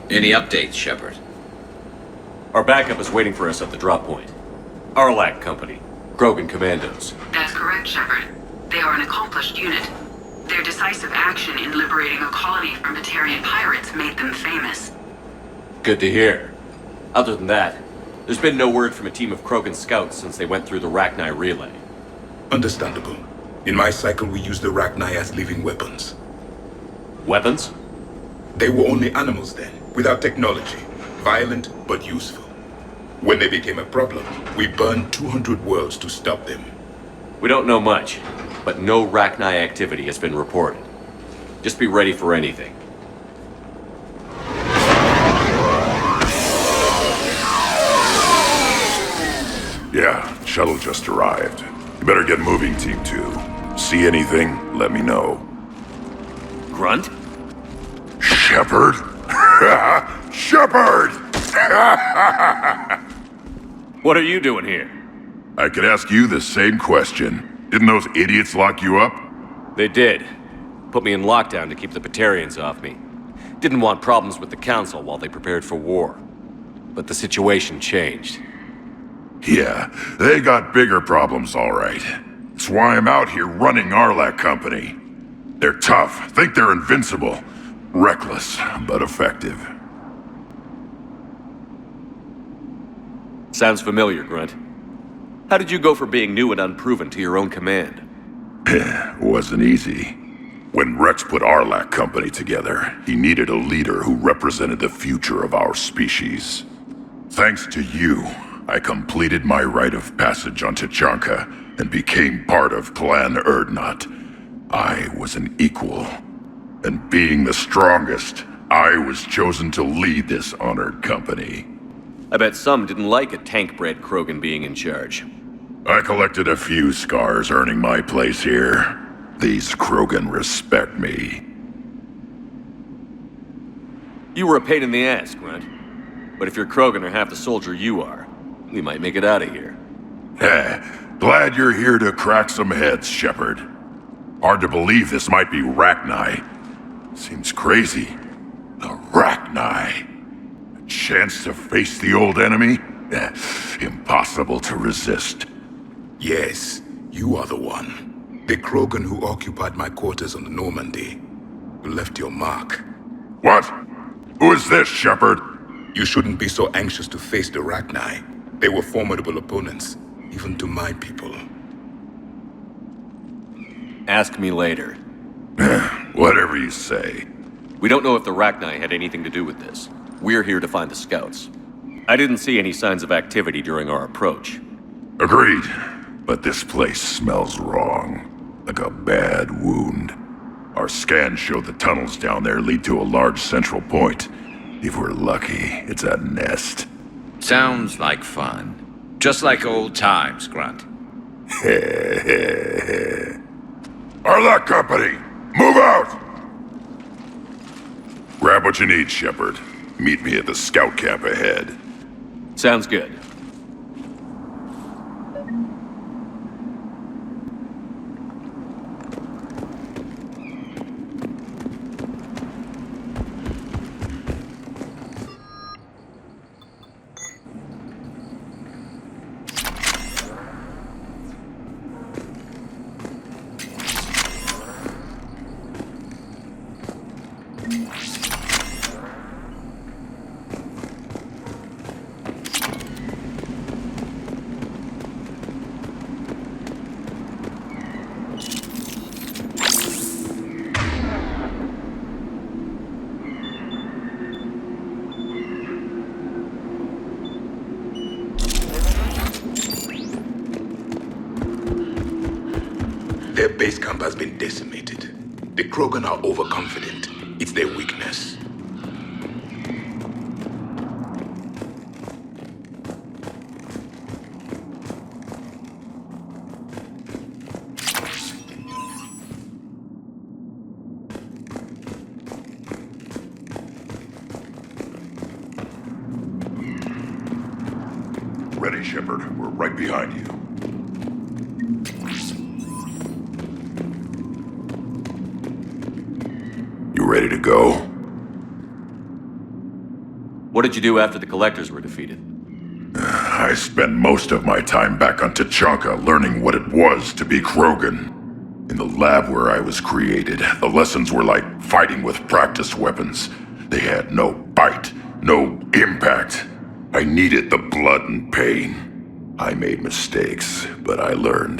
Any updates, Shepard? Our backup is waiting for us at the drop point. Arlac Company. Krogan Commandos. That's correct, Shepard. They are an accomplished unit. Their decisive action in liberating a colony from Batarian pirates made them famous. Good to hear. Other than that, there's been no word from a team of Krogan scouts since they went through the Rachni relay. Understandable. In my cycle, we used the Rachni as living weapons. Weapons? They were only animals then, without technology. Violent, but useful. When they became a problem, we burned 200 worlds to stop them. We don't know much, but no Rachni activity has been reported. Just be ready for anything. Yeah, shuttle just arrived. You better get moving, Team 2. See anything, let me know. Grunt? Shepard? Shepard! What are you doing here? I could ask you the same question. Didn't those idiots lock you up? They did. Put me in lockdown to keep the Batarians off me. Didn't want problems with the Council while they prepared for war. But the situation changed. Yeah, they got bigger problems, all right. That's why I'm out here running Arlac Company. They're tough, think they're invincible. Reckless, but effective. Sounds familiar, Grunt. How did you go from being new and unproven to your own command? Wasn't easy. When Rex put Arlac Company together, he needed a leader who represented the future of our species. Thanks to you, I completed my rite of passage on Tachanka and became part of Clan Erdnot. I was an equal. And being the strongest, I was chosen to lead this honored company. I bet some didn't like a tank-bred Krogan being in charge. I collected a few scars earning my place here. These Krogan respect me. You were a pain in the ass, Grunt. But if you're Krogan or half the soldier you are, we might make it out of here. Glad you're here to crack some heads, Shepard. Hard to believe this might be Rachni. Seems crazy. The Rachni. A chance to face the old enemy? Impossible to resist. Yes, you are the one. The Krogan who occupied my quarters on the Normandy. You left your mark. What? Who is this, Shepard? You shouldn't be so anxious to face the Rachni. They were formidable opponents, even to my people. Ask me later. Whatever you say. We don't know if the Rachni had anything to do with this. We're here to find the scouts. I didn't see any signs of activity during our approach. Agreed. But this place smells wrong. Like a bad wound. Our scans show the tunnels down there lead to a large central point. If we're lucky, it's a nest. Sounds like fun. Just like old times, Grunt. Arlac Company, move out! Grab what you need, Shepard. Meet me at the scout camp ahead. Sounds good. Their base camp has been decimated. The Krogan are overconfident. It's their weakness. Ready, Shepard. We're right behind you. You ready to go? What did you do after the Collectors were defeated? I spent most of my time back on Tachanka learning what it was to be Krogan. In the lab where I was created, the lessons were like fighting with practice weapons. They had no bite, no impact. I needed the blood and pain. I made mistakes, but I learned.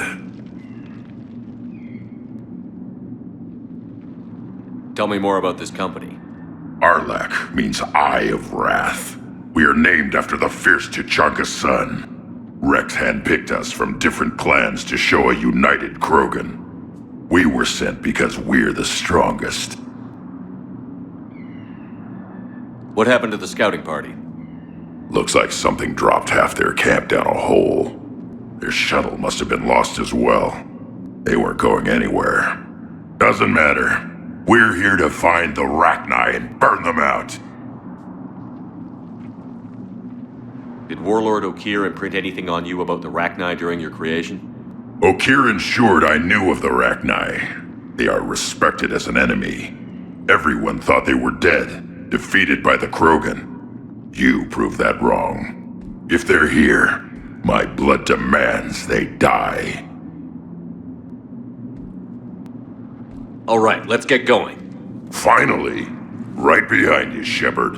Tell me more about this company. Arlak means Eye of Wrath. We are named after the fierce Tachanka's son. Rex handpicked us from different clans to show a united Krogan. We were sent because we're the strongest. What happened to the scouting party? Looks like something dropped half their camp down a hole. Their shuttle must have been lost as well. They weren't going anywhere. Doesn't matter. We're here to find the Rachni and burn them out. Did Warlord Okir imprint anything on you about the Rachni during your creation? Okir ensured I knew of the Rachni. They are respected as an enemy. Everyone thought they were dead, defeated by the Krogan. You proved that wrong. If they're here, my blood demands they die. All right, let's get going. Finally! Right behind you, Shepard.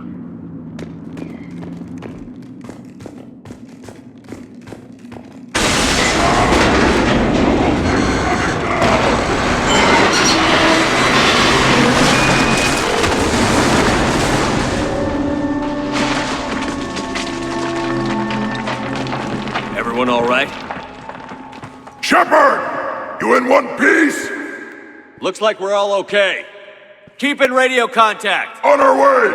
Everyone all right? Shepard! You in one piece? Looks like we're all okay. Keep in radio contact! On our way!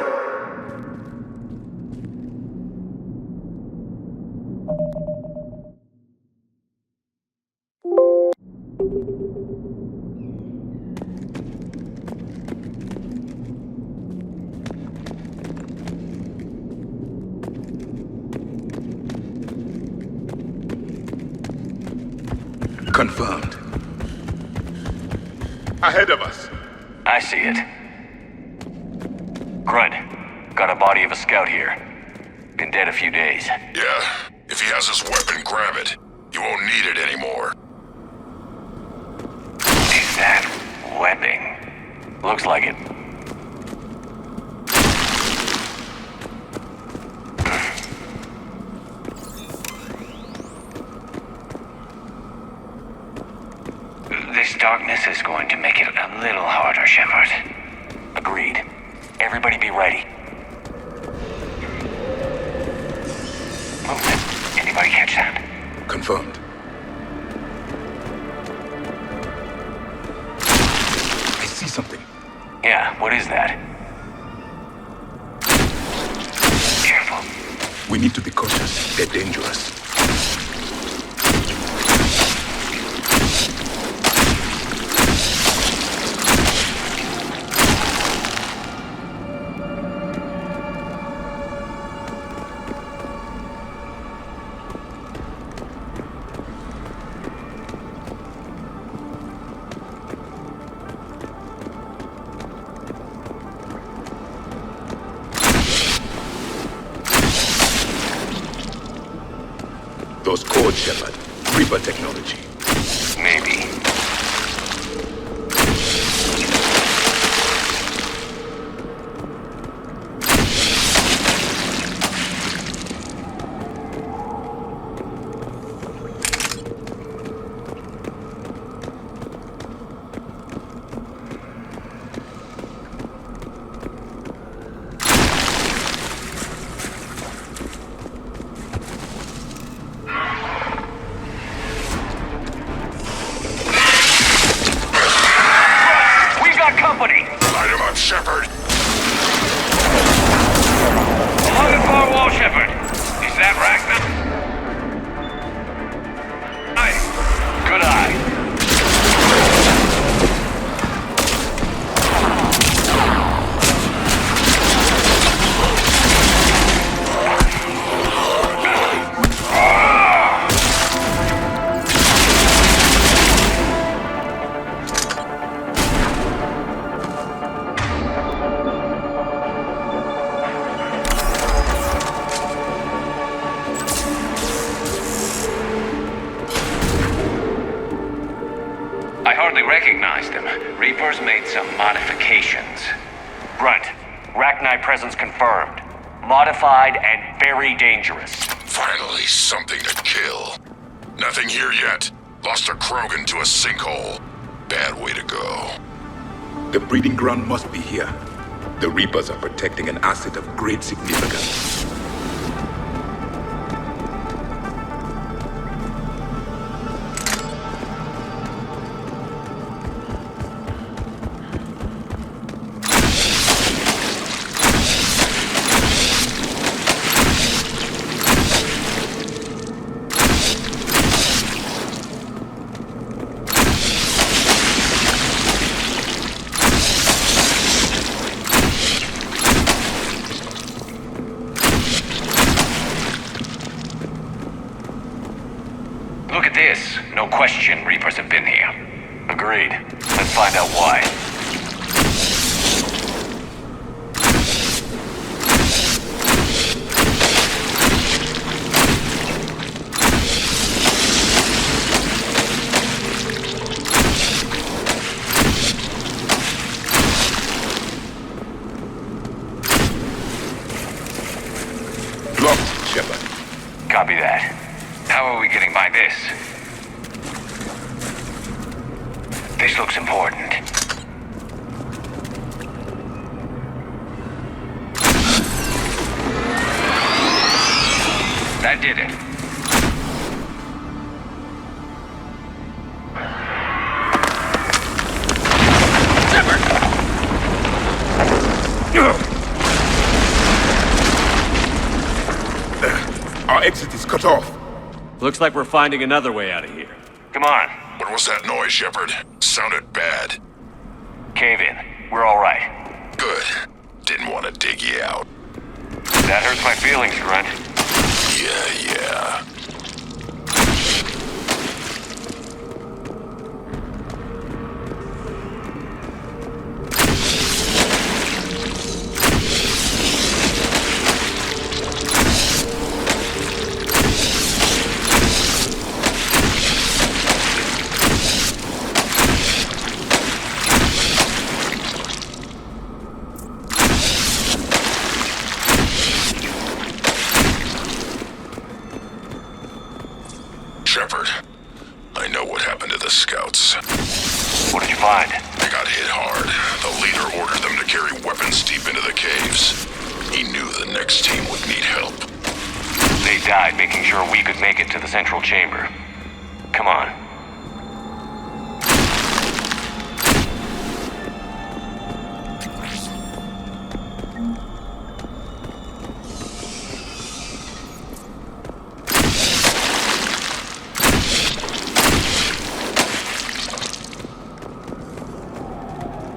Confirmed. Ahead of us. I see it. Grunt, got a body of a scout here. Been dead a few days. Yeah, if he has his weapon, grab it. You won't need it anymore. Is that webbing? Looks like it. This darkness is going to make it a little harder, Shepard. Agreed. Everybody be ready. Movement. Anybody catch that? Confirmed. I see something. Yeah, what is that? Careful. We need to be cautious. They're dangerous. Those codes, Shepard. Reaper technology. Maybe. Reapers made some modifications. Grunt, Rachni presence confirmed. Modified and very dangerous. Finally, something to kill. Nothing here yet. Lost a Krogan to a sinkhole. Bad way to go. The breeding ground must be here. The Reapers are protecting an asset of great significance. Look at this. No question Reapers have been here. Agreed. Let's find out why. Locked, Shepard. Copy that. How are we getting by this? This looks important. That did it. Our exit is cut off. Looks like we're finding another way out of here. Come on. What was that noise, Shepard? Sounded bad. Cave in. We're all right. Good. Didn't want to dig you out. That hurts my feelings, Grunt. Yeah. Shepard, I know what happened to the scouts. What did you find? They got hit hard. The leader ordered them to carry weapons deep into the caves. He knew the next team would need help. They died making sure we could make it to the central chamber. Come on.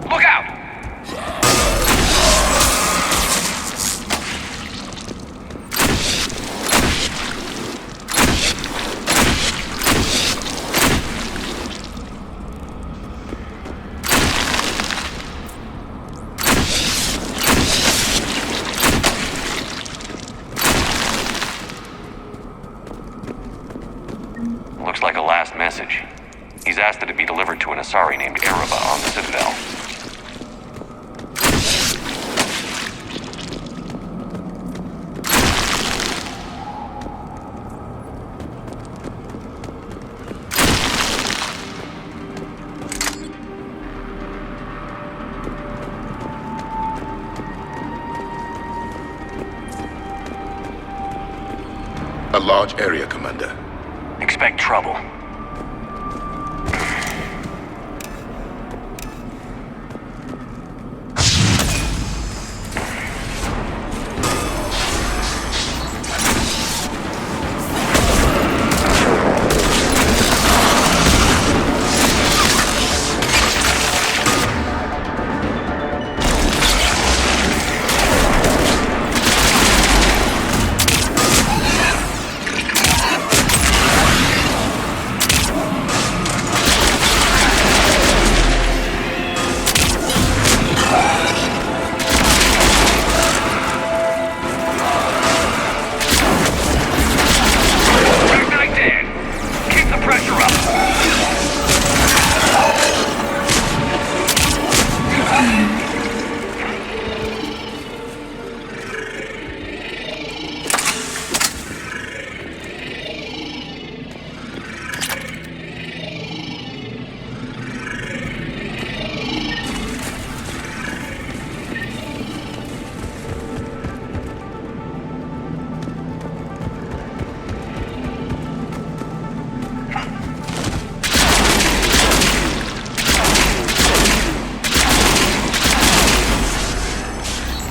Look out! Looks like a last message. He's asked that it be delivered to an Asari named Ereba on the Citadel. A large area, Commander. Expect trouble.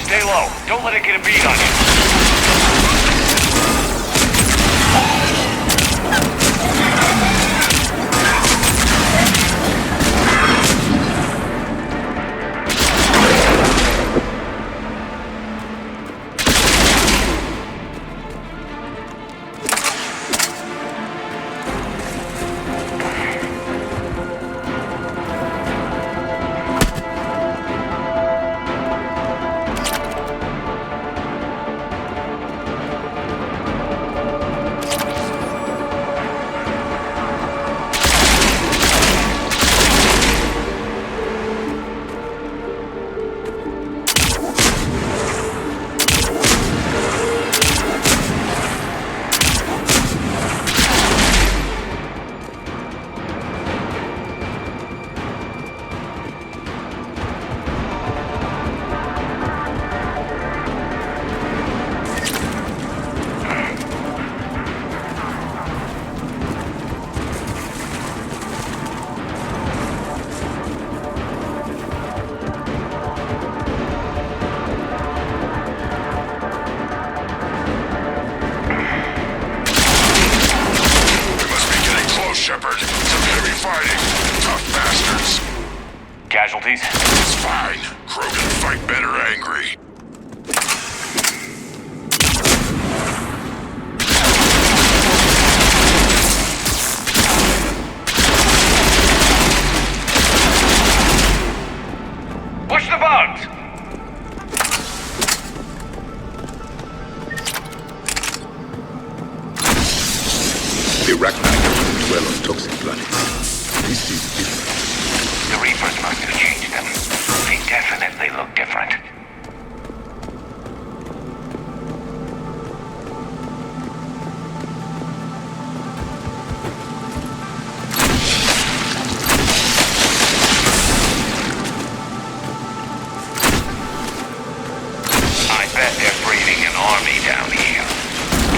Stay low. Don't let it get a bead on you. Casualties? It's fine. Krogan fight better angry. Push the bugs! The Rachni dwell on toxic planets. This is different. The Reapers must have changed them. They definitely look different. I bet they're breeding an army down here.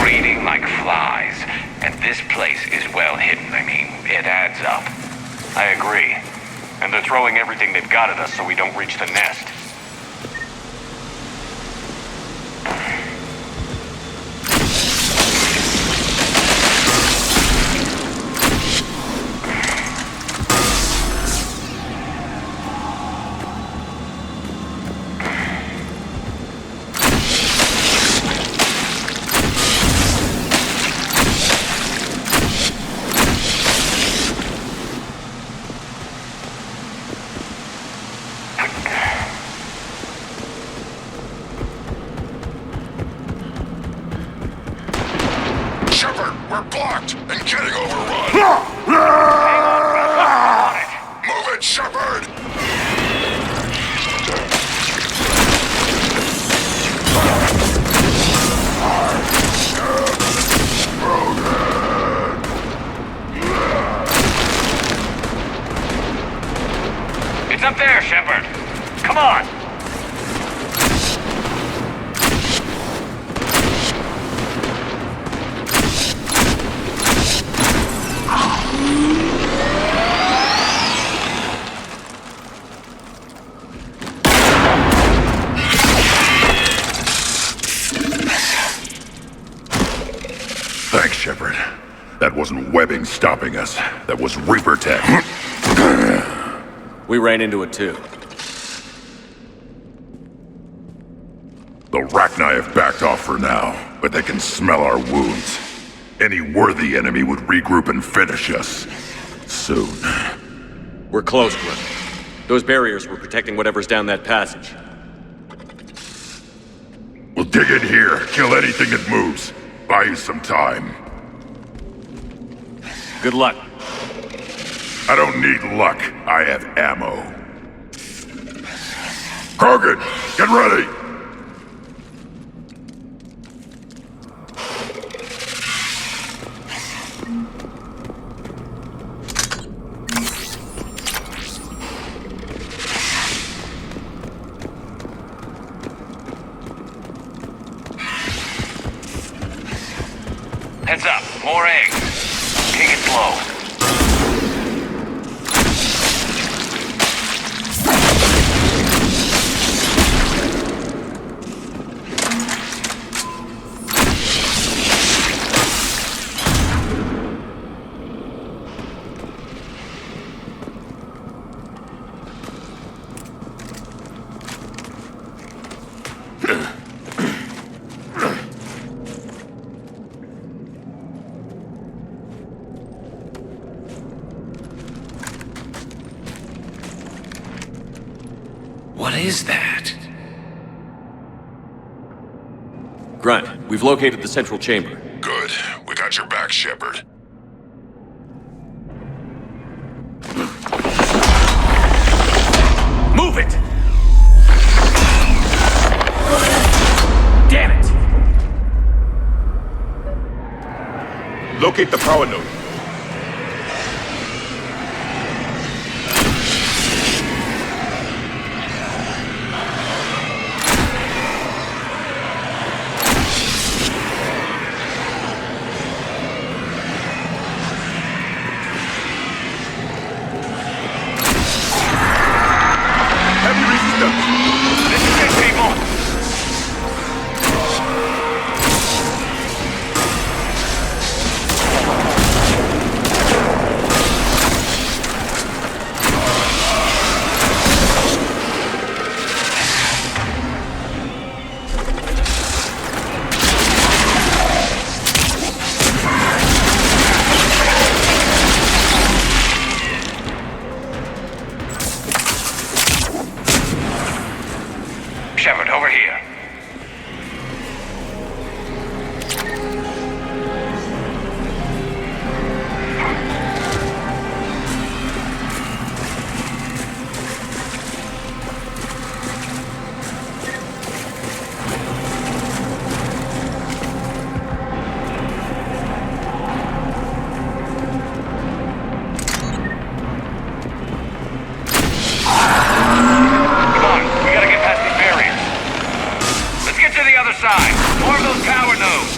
Breeding like flies. And this place is well hidden. I mean, it adds up. I agree. And they're throwing everything they've got at us so we don't reach the nest. We're blocked and getting overrun. Hang on, brother. I'm on it. Move it, Shepard! It's up there, Shepard. Come on. Thanks, Shepard. That wasn't webbing stopping us. That was Reaper tech. We ran into it too. The Rachni have backed off for now, but they can smell our wounds. Any worthy enemy would regroup and finish us. Soon. We're close, Grim. Those barriers were protecting whatever's down that passage. We'll dig in here, kill anything that moves. Buy you some time. Good luck. I don't need luck. I have ammo. Krogan, get ready! Heads up. More eggs. Take it slow. is that? Grunt, we've located the central chamber. Good. We got your back, Shepard. Move it! Damn it! Locate the power node. Heavy resistance. This is it, people! Shepard, over here. Come on, we gotta get past these barriers. Let's get to the other side. More of those power nodes.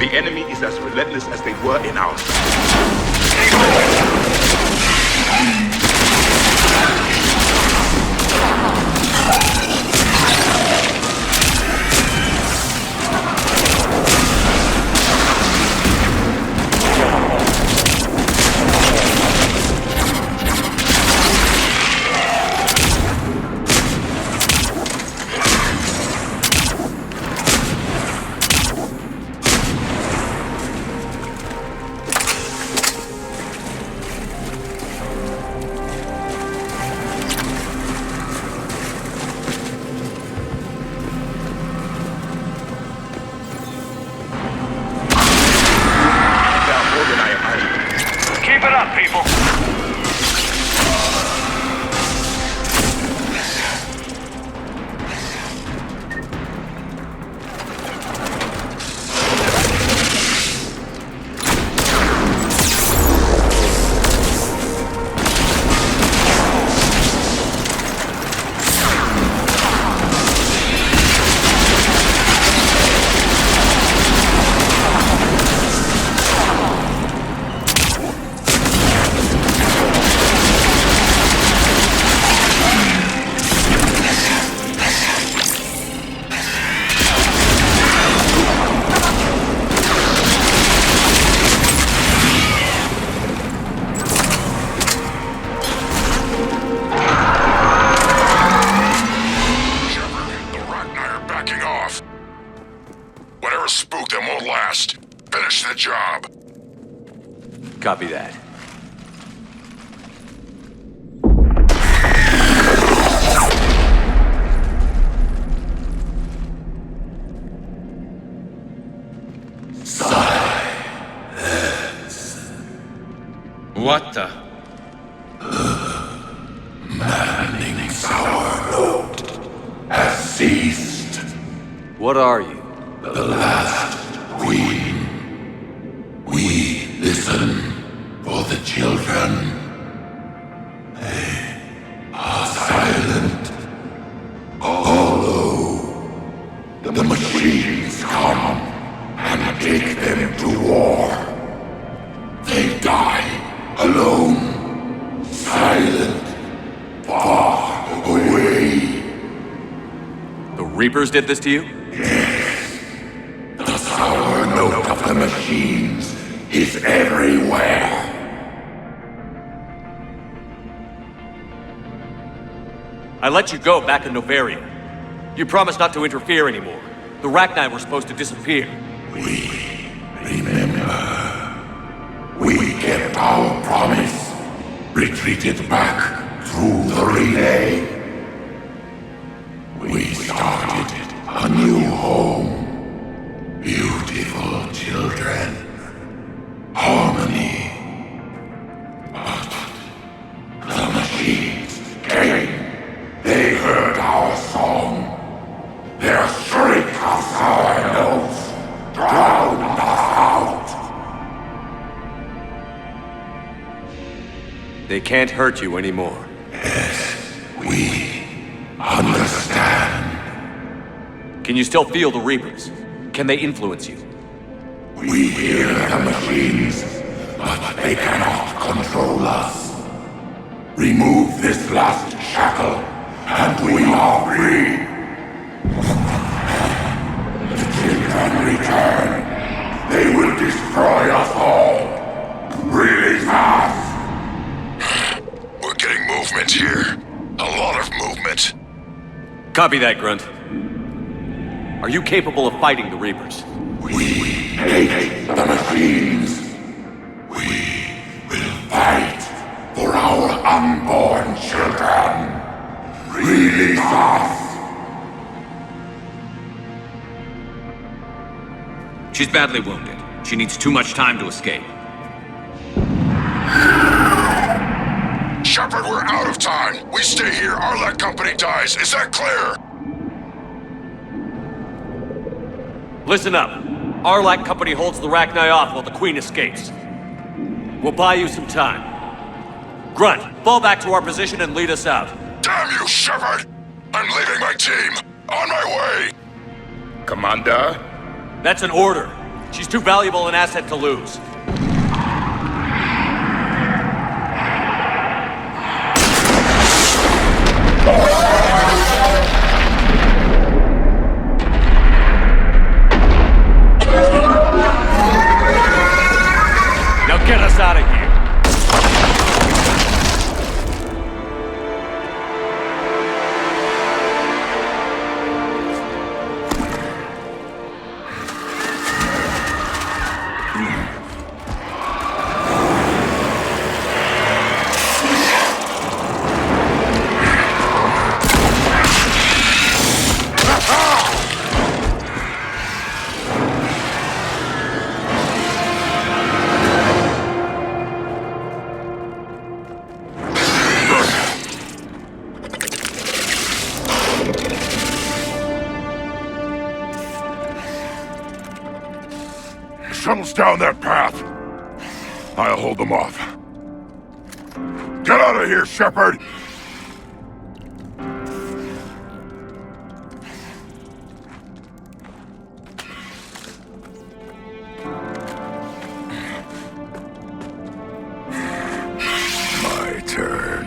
The enemy is as relentless as they were in ours. Keep moving. Down more than I imagined. Keep it up, people. Shepard, the Rachni are backing off. Whatever spooked them won't last. Finish the job. Copy that. What the? Manning's power node has ceased. What are you? The last queen. We listen for the children. They are silent. Although the machines come and take them to war, they die alone, silent. Reapers did this to you? The sour note of the machines is everywhere. I let you go back in Novaria. You promised not to interfere anymore. The Rachni were supposed to disappear. We remember. We kept our promise. Retreated back through the relay. We started a new home. Beautiful children. Harmony. But the machines came. They heard our song. Their shriek of sour notes drowned us out. They can't hurt you anymore. Yes, we understand. Can you still feel the Reapers? Can they influence you? We hear the machines, but they cannot control us. Remove this last shackle, and we are free. The children return. They will destroy us all. Really fast. We're getting movement here. A lot of movement. Copy that, Grunt. Are you capable of fighting the Reapers? We hate the machines. We will fight for our unborn children. Release us! She's badly wounded. She needs too much time to escape. Shepard, we're out of time. We stay here, Arlec Company dies. Is that clear? Listen up. Arlac Company holds the Rachni off while the Queen escapes. We'll buy you some time. Grunt, fall back to our position and lead us out. Damn you, Shepard! I'm leaving my team. On my way. Commander? That's an order. She's too valuable an asset to lose. Now get us out of here. Shuttles down that path. I'll hold them off. Get out of here, Shepard! My turn.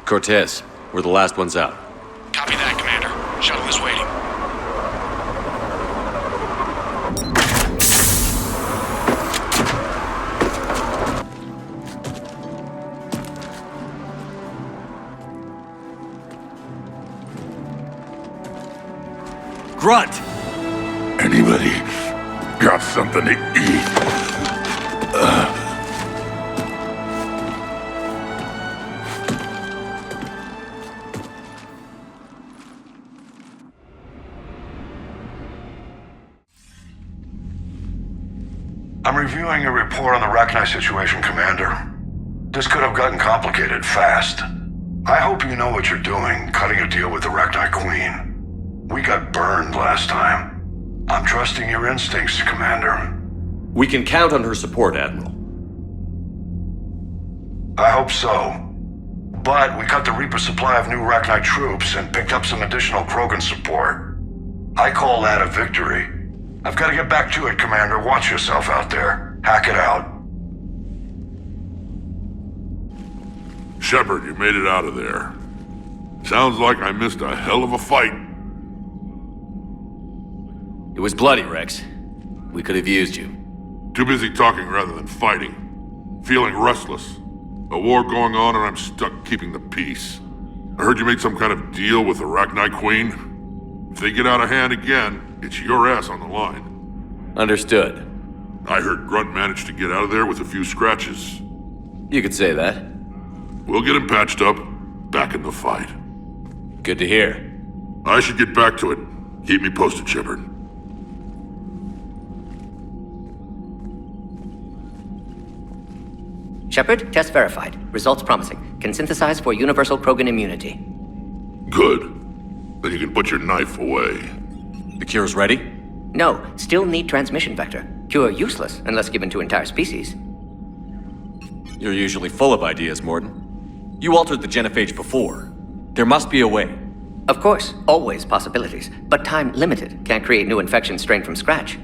Cortez, we're the last ones out. Copy that, Commander. Shuttle is waiting. Grunt! Anybody got something to eat? I'm reviewing a report on the Rachni situation, Commander. This could have gotten complicated fast. I hope you know what you're doing, cutting a deal with the Rachni Queen. We got burned last time. I'm trusting your instincts, Commander. We can count on her support, Admiral. I hope so. But we cut the Reaper supply of new Rachni troops and picked up some additional Krogan support. I call that a victory. I've got to get back to it, Commander. Watch yourself out there. Hack it out. Shepard, you made it out of there. Sounds like I missed a hell of a fight. It was bloody, Rex. We could have used you. Too busy talking rather than fighting. Feeling restless. A war going on and I'm stuck keeping the peace. I heard you made some kind of deal with the Rachni Queen. If they get out of hand again, it's your ass on the line. Understood. I heard Grunt managed to get out of there with a few scratches. You could say that. We'll get him patched up, back in the fight. Good to hear. I should get back to it. Keep me posted, Shepard. Shepard, test verified. Results promising. Can synthesize for universal Krogan immunity. Good. Then you can put your knife away. The cure's ready? No, still need transmission vector. Cure useless unless given to entire species. You're usually full of ideas, Mordin. You altered the genophage before. There must be a way. Of course, always possibilities, but time limited. Can't create new infections strained from scratch.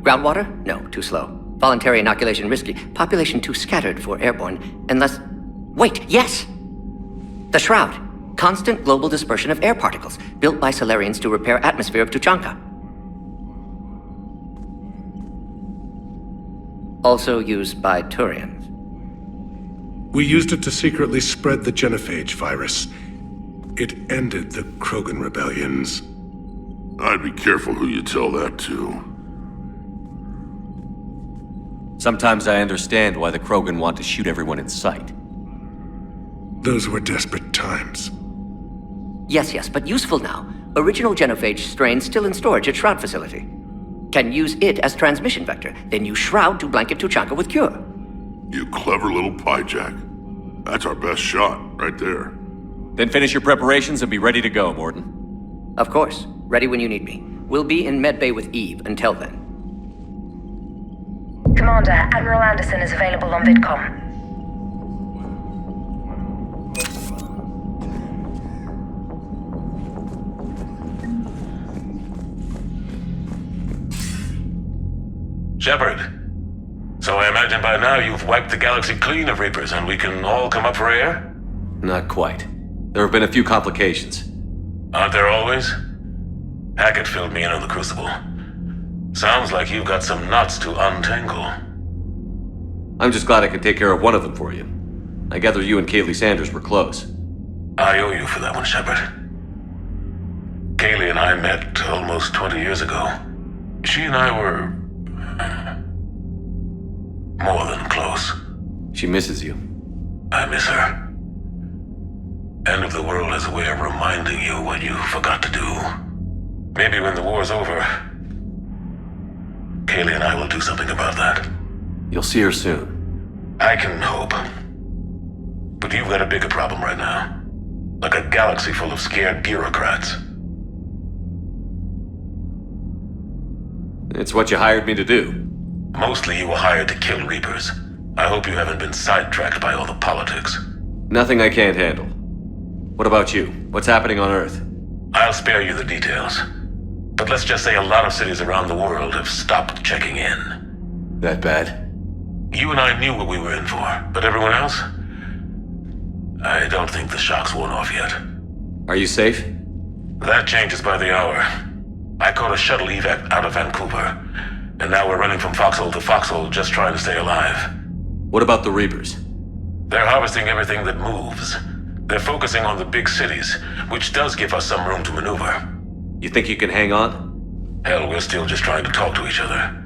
Groundwater? No, too slow. Voluntary inoculation risky. Population too scattered for airborne, unless... Wait, yes! The Shroud. Constant global dispersion of air particles, built by Solarians to repair atmosphere of Tuchanka. Also used by Turians. We used it to secretly spread the genophage virus. It ended the Krogan rebellions. I'd be careful who you tell that to. Sometimes I understand why the Krogan want to shoot everyone in sight. Those were desperate times. Yes, but useful now. Original genophage strain still in storage at Shroud facility. Can use it as transmission vector, then use Shroud to blanket Tuchanka with cure. You clever little piejack. That's our best shot, right there. Then finish your preparations and be ready to go, Mordin. Of course. Ready when you need me. We'll be in medbay with Eve until then. Commander, Admiral Anderson is available on VidCom. Shepard. So I imagine by now you've wiped the galaxy clean of Reapers and we can all come up for air? Not quite. There have been a few complications. Aren't there always? Hackett filled me in on the Crucible. Sounds like you've got some knots to untangle. I'm just glad I could take care of one of them for you. I gather you and Kaylee Sanders were close. I owe you for that one, Shepard. Kaylee and I met almost 20 years ago. She and I were... more than close. She misses you. I miss her. End of the world has a way of reminding you what you forgot to do. Maybe when the war's over, Kaylee and I will do something about that. You'll see her soon. I can hope. But you've got a bigger problem right now. Like a galaxy full of scared bureaucrats. It's what you hired me to do. Mostly you were hired to kill Reapers. I hope you haven't been sidetracked by all the politics. Nothing I can't handle. What about you? What's happening on Earth? I'll spare you the details. But let's just say a lot of cities around the world have stopped checking in. That bad? You and I knew what we were in for, but everyone else? I don't think the shock's worn off yet. Are you safe? That changes by the hour. I caught a shuttle evac out of Vancouver, and now we're running from foxhole to foxhole just trying to stay alive. What about the Reapers? They're harvesting everything that moves. They're focusing on the big cities, which does give us some room to maneuver. You think you can hang on? Hell, we're still just trying to talk to each other.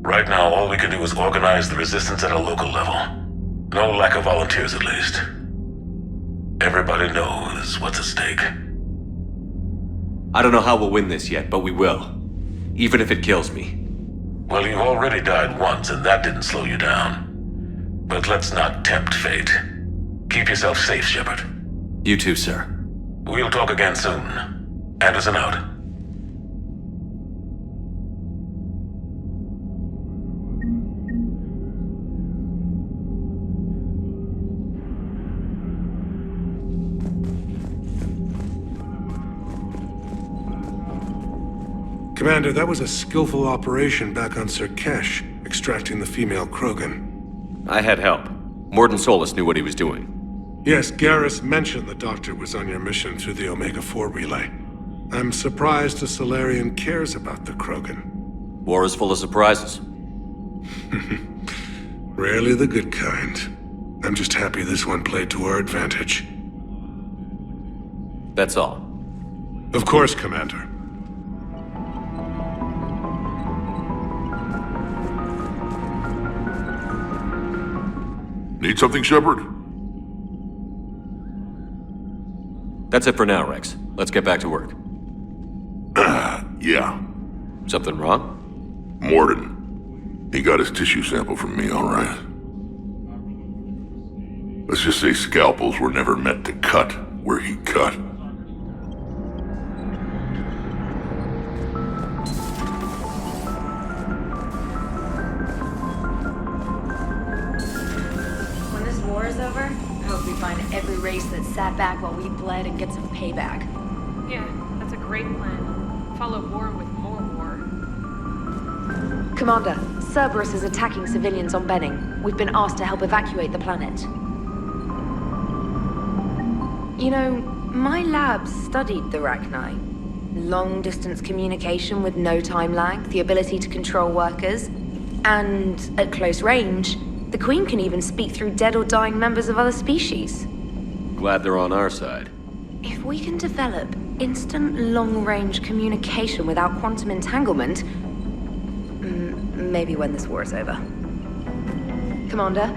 Right now, all we can do is organize the resistance at a local level. No lack of volunteers, at least. Everybody knows what's at stake. I don't know how we'll win this yet, but we will. Even if it kills me. Well, you've already died once, and that didn't slow you down. But let's not tempt fate. Keep yourself safe, Shepard. You too, sir. We'll talk again soon. Anderson out. Commander, that was a skillful operation back on Sirkesh, extracting the female Krogan. I had help. Mordin Solus knew what he was doing. Yes, Garrus mentioned the Doctor was on your mission through the Omega-4 relay. I'm surprised a Solarian cares about the Krogan. War is full of surprises. Rarely the good kind. I'm just happy this one played to our advantage. That's all. Of course, Commander. Need something, Shepard? That's it for now, Rex. Let's get back to work. Yeah. Something wrong? Mordin. He got his tissue sample from me, all right. Let's just say scalpels were never meant to cut where he cut. When this war is over, I hope we find every race that sat back while we bled and get some payback. Yeah, that's a great plan. Follow war with more war. Commander, Cerberus is attacking civilians on Benning. We've been asked to help evacuate the planet. You know, my lab studied the Rachni. Long-distance communication with no time lag, the ability to control workers, and at close range, the Queen can even speak through dead or dying members of other species. Glad they're on our side. If we can develop instant long-range communication without quantum entanglement, maybe when this war is over. Commander?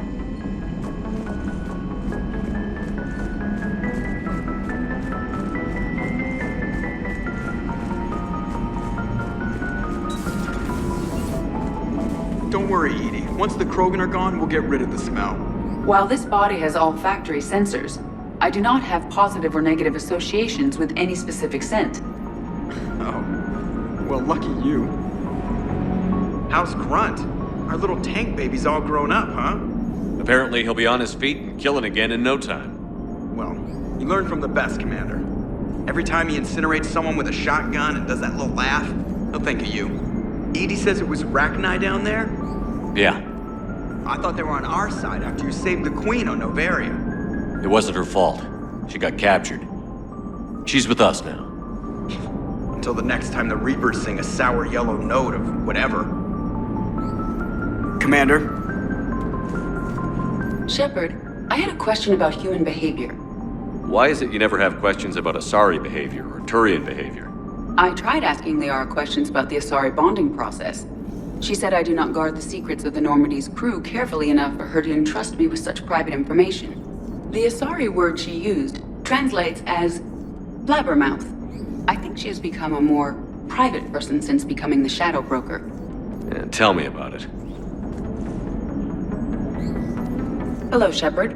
Don't worry, Edie. Once the Krogan are gone, we'll get rid of the smell. While this body has olfactory sensors, I do not have positive or negative associations with any specific scent. Oh. Well, lucky you. How's Grunt? Our little tank baby's all grown up, huh? Apparently he'll be on his feet and killing again in no time. Well, you learn from the best, Commander. Every time he incinerates someone with a shotgun and does that little laugh, he'll think of you. Edie says it was Rachni down there? Yeah. I thought they were on our side after you saved the Queen on Novaria. It wasn't her fault. She got captured. She's with us now. Until the next time the Reapers sing a sour yellow note of whatever. Commander? Shepard, I had a question about human behavior. Why is it you never have questions about Asari behavior or Turian behavior? I tried asking Liara questions about the Asari bonding process. She said I do not guard the secrets of the Normandy's crew carefully enough for her to entrust me with such private information. The Asari word she used translates as blabbermouth. I think she has become a more private person since becoming the Shadow Broker. Tell me about it. Hello, Shepard.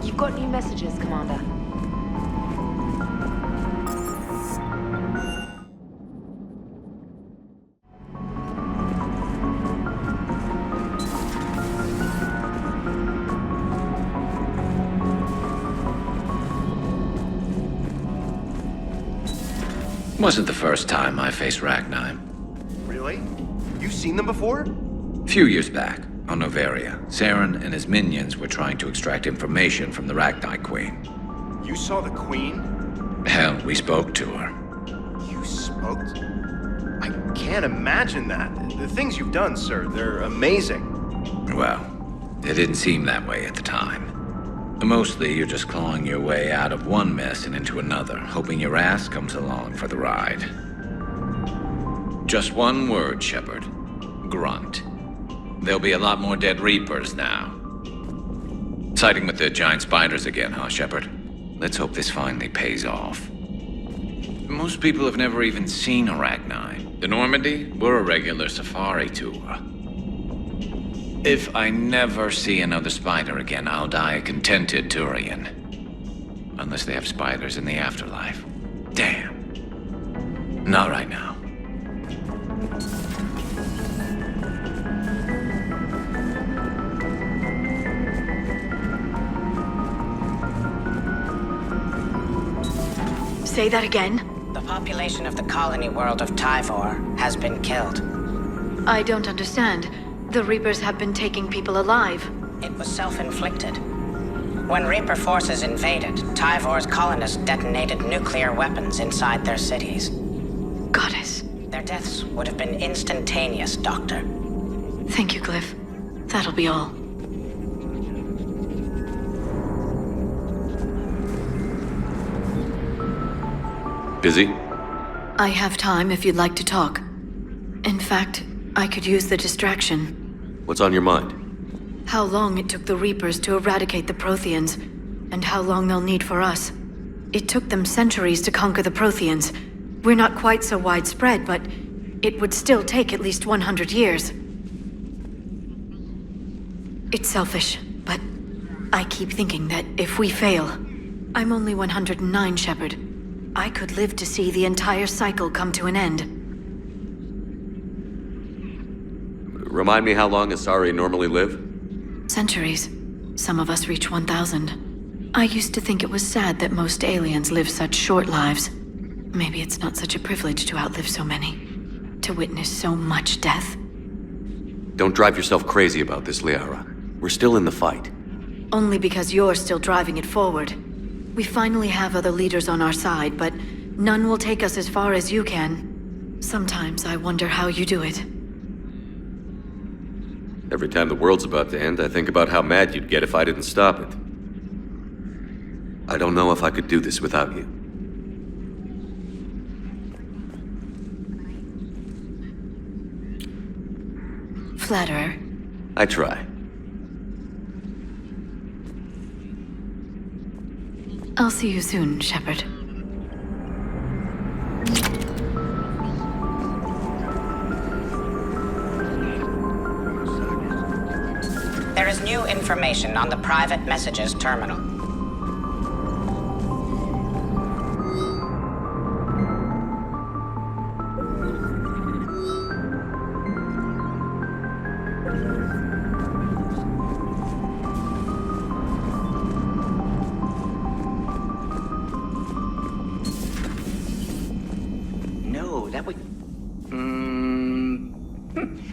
You've got new messages, Commander. Wasn't the first time I faced Rachni. Really? You've seen them before? A few years back, on Novaria, Saren and his minions were trying to extract information from the Rachni Queen. You saw the Queen? Hell, we spoke to her. You spoke? I can't imagine that. The things you've done, sir, they're amazing. Well, it didn't seem that way at the time. Mostly, you're just clawing your way out of one mess and into another, hoping your ass comes along for the ride. Just one word, Shepard. Grunt. There'll be a lot more dead Reapers now. Siding with the giant spiders again, huh, Shepard? Let's hope this finally pays off. Most people have never even seen Rachni. The Normandy, we're a regular safari tour. If I never see another spider again, I'll die a contented Turian. Unless they have spiders in the afterlife. Damn. Not right now. Say that again? The population of the colony world of Tyvor has been killed. I don't understand. The Reapers have been taking people alive. It was self-inflicted. When Reaper forces invaded, Tyvor's colonists detonated nuclear weapons inside their cities. Goddess. Their deaths would have been instantaneous, Doctor. Thank you, Glyph. That'll be all. Busy? I have time if you'd like to talk. In fact, I could use the distraction. What's on your mind? How long it took the Reapers to eradicate the Protheans, and how long they'll need for us. It took them centuries to conquer the Protheans. We're not quite so widespread, but it would still take at least 100 years. It's selfish, but I keep thinking that if we fail... I'm only 109, Shepard. I could live to see the entire cycle come to an end. Remind me how long Asari normally live? Centuries. Some of us reach 1,000. I used to think it was sad that most aliens live such short lives. Maybe it's not such a privilege to outlive so many. To witness so much death. Don't drive yourself crazy about this, Liara. We're still in the fight. Only because you're still driving it forward. We finally have other leaders on our side, but none will take us as far as you can. Sometimes I wonder how you do it. Every time the world's about to end, I think about how mad you'd get if I didn't stop it. I don't know if I could do this without you. Flatterer. I try. I'll see you soon, Shepard. There is new information on the private messages terminal.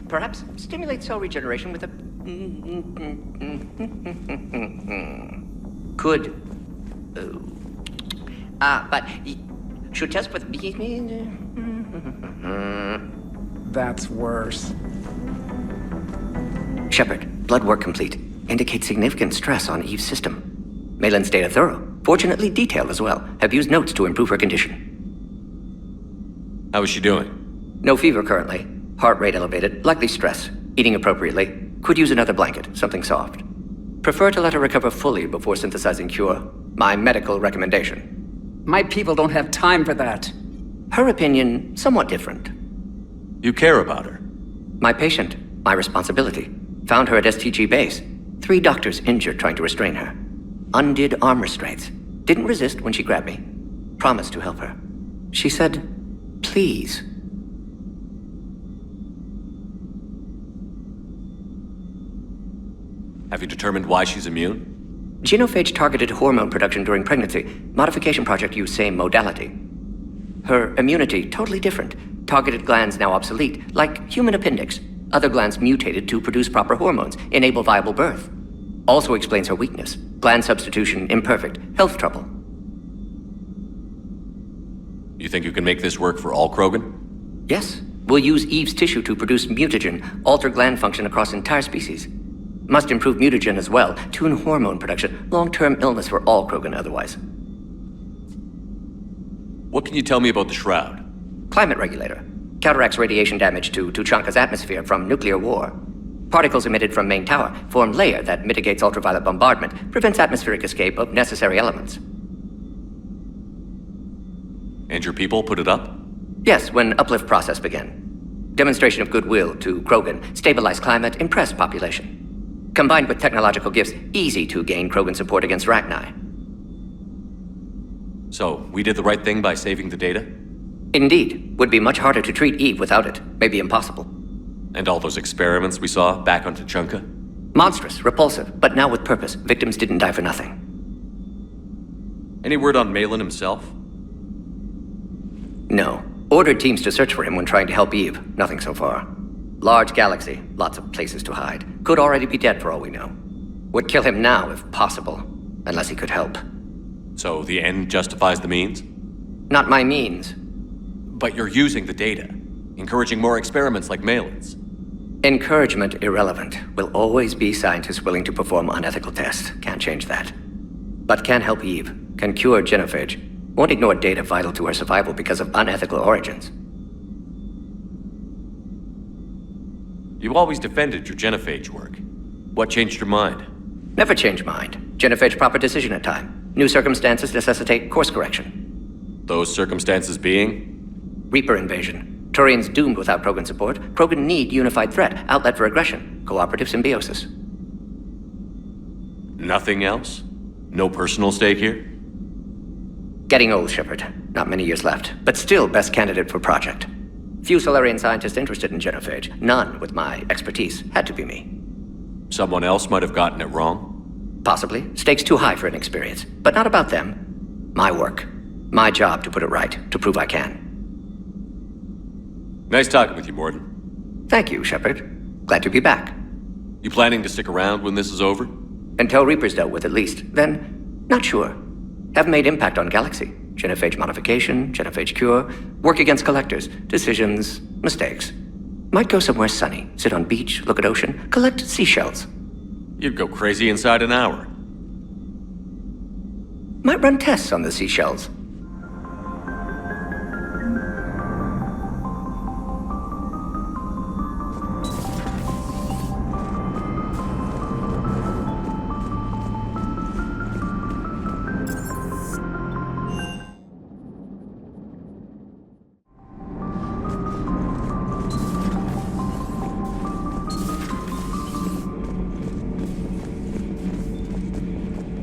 Perhaps stimulate cell regeneration with a... Could. But should test with... That's worse. Shepard, blood work complete. Indicates significant stress on Eve's system. Malin's data thorough. Fortunately detailed as well. Have used notes to improve her condition. How is she doing? No fever currently. Heart rate elevated, likely stress. Eating appropriately. Could use another blanket, something soft. Prefer to let her recover fully before synthesizing cure. My medical recommendation. My people don't have time for that. Her opinion, somewhat different. You care about her? My patient, my responsibility. Found her at STG base. 3 doctors injured trying to restrain her. Undid arm restraints. Didn't resist when she grabbed me. Promised to help her. She said, please. Have you determined why she's immune? Genophage-targeted hormone production during pregnancy. Modification project used same modality. Her immunity, totally different. Targeted glands now obsolete, like human appendix. Other glands mutated to produce proper hormones, enable viable birth. Also explains her weakness. Gland substitution imperfect. Health trouble. You think you can make this work for all Krogan? Yes. We'll use Eve's tissue to produce mutagen, alter gland function across entire species. Must improve mutagen as well, tune hormone production, long-term illness for all Krogan otherwise. What can you tell me about the Shroud? Climate regulator. Counteracts radiation damage to Tuchanka's atmosphere from nuclear war. Particles emitted from main tower form layer that mitigates ultraviolet bombardment, prevents atmospheric escape of necessary elements. And your people put it up? Yes, when uplift process began. Demonstration of goodwill to Krogan, stabilize climate, impress population. Combined with technological gifts, easy to gain Krogan support against Rachni. So, we did the right thing by saving the data? Indeed. Would be much harder to treat Eve without it. Maybe impossible. And all those experiments we saw back on Tuchanka? Monstrous, repulsive, but now with purpose. Victims didn't die for nothing. Any word on Malin himself? No. Ordered teams to search for him when trying to help Eve. Nothing so far. Large galaxy, lots of places to hide. Could already be dead for all we know. Would kill him now if possible, unless he could help. So the end justifies the means? Not my means. But you're using the data, encouraging more experiments like Malin's. Encouragement irrelevant. Will always be scientists willing to perform unethical tests. Can't change that. But can help Eve. Can cure genophage. Won't ignore data vital to her survival because of unethical origins. You always defended your genophage work. What changed your mind? Never change mind. Genophage proper decision at time. New circumstances necessitate course correction. Those circumstances being? Reaper invasion. Turians doomed without Krogan support. Krogan need unified threat, outlet for aggression, cooperative symbiosis. Nothing else? No personal stake here? Getting old, Shepard. Not many years left, but still best candidate for project. Few Solarian scientists interested in genophage. None with my expertise. Had to be me. Someone else might have gotten it wrong? Possibly. Stakes too high for inexperience. But not about them. My work. My job to put it right, to prove I can. Nice talking with you, Morden. Thank you, Shepard. Glad to be back. You planning to stick around when this is over? Until Reaper's dealt with, at least. Then, not sure. Have made impact on Galaxy. Genophage modification, genophage cure, work against collectors, decisions, mistakes. Might go somewhere sunny, sit on beach, look at ocean, collect seashells. You'd go crazy inside an hour. Might run tests on the seashells.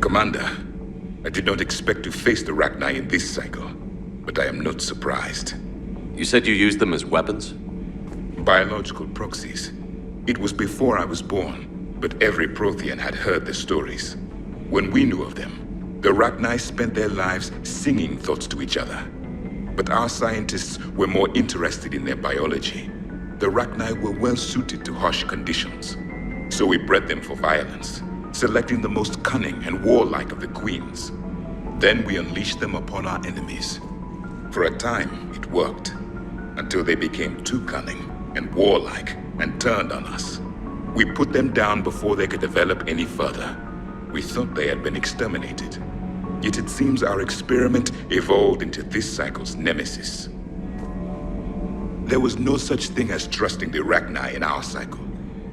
Commander, I did not expect to face the Rachni in this cycle, but I am not surprised. You said you used them as weapons? Biological proxies. It was before I was born, but every Prothean had heard the stories. When we knew of them, the Rachni spent their lives singing thoughts to each other. But our scientists were more interested in their biology. The Rachni were well suited to harsh conditions, so we bred them for violence, selecting the most cunning and warlike of the queens. Then we unleashed them upon our enemies. For a time, it worked, until they became too cunning and warlike and turned on us. We put them down before they could develop any further. We thought they had been exterminated. Yet it seems our experiment evolved into this cycle's nemesis. There was no such thing as trusting the Rachni in our cycle.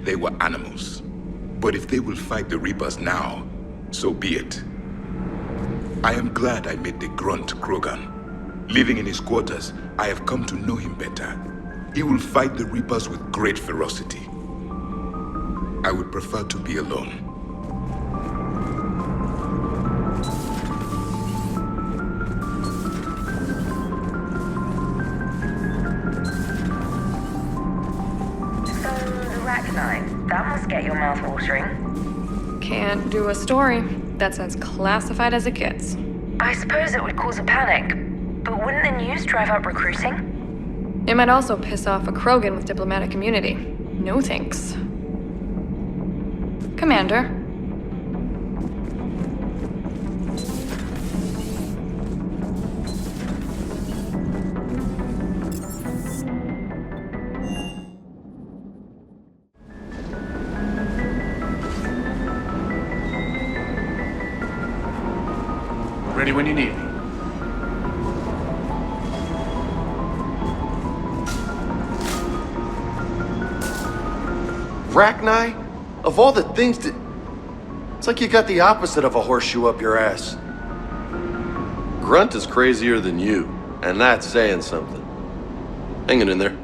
They were animals. But if they will fight the Reapers now, so be it. I am glad I met the grunt Krogan. Living in his quarters, I have come to know him better. He will fight the Reapers with great ferocity. I would prefer to be alone. That must get your mouth watering. Can't do a story. That's as classified as it gets. I suppose it would cause a panic, but wouldn't the news drive up recruiting? It might also piss off a Krogan with diplomatic immunity. No thanks. Commander. Ready when you need me. Rachni? Of all the things that... It's like you got the opposite of a horseshoe up your ass. Grunt is crazier than you, and that's saying something. Hang it in there.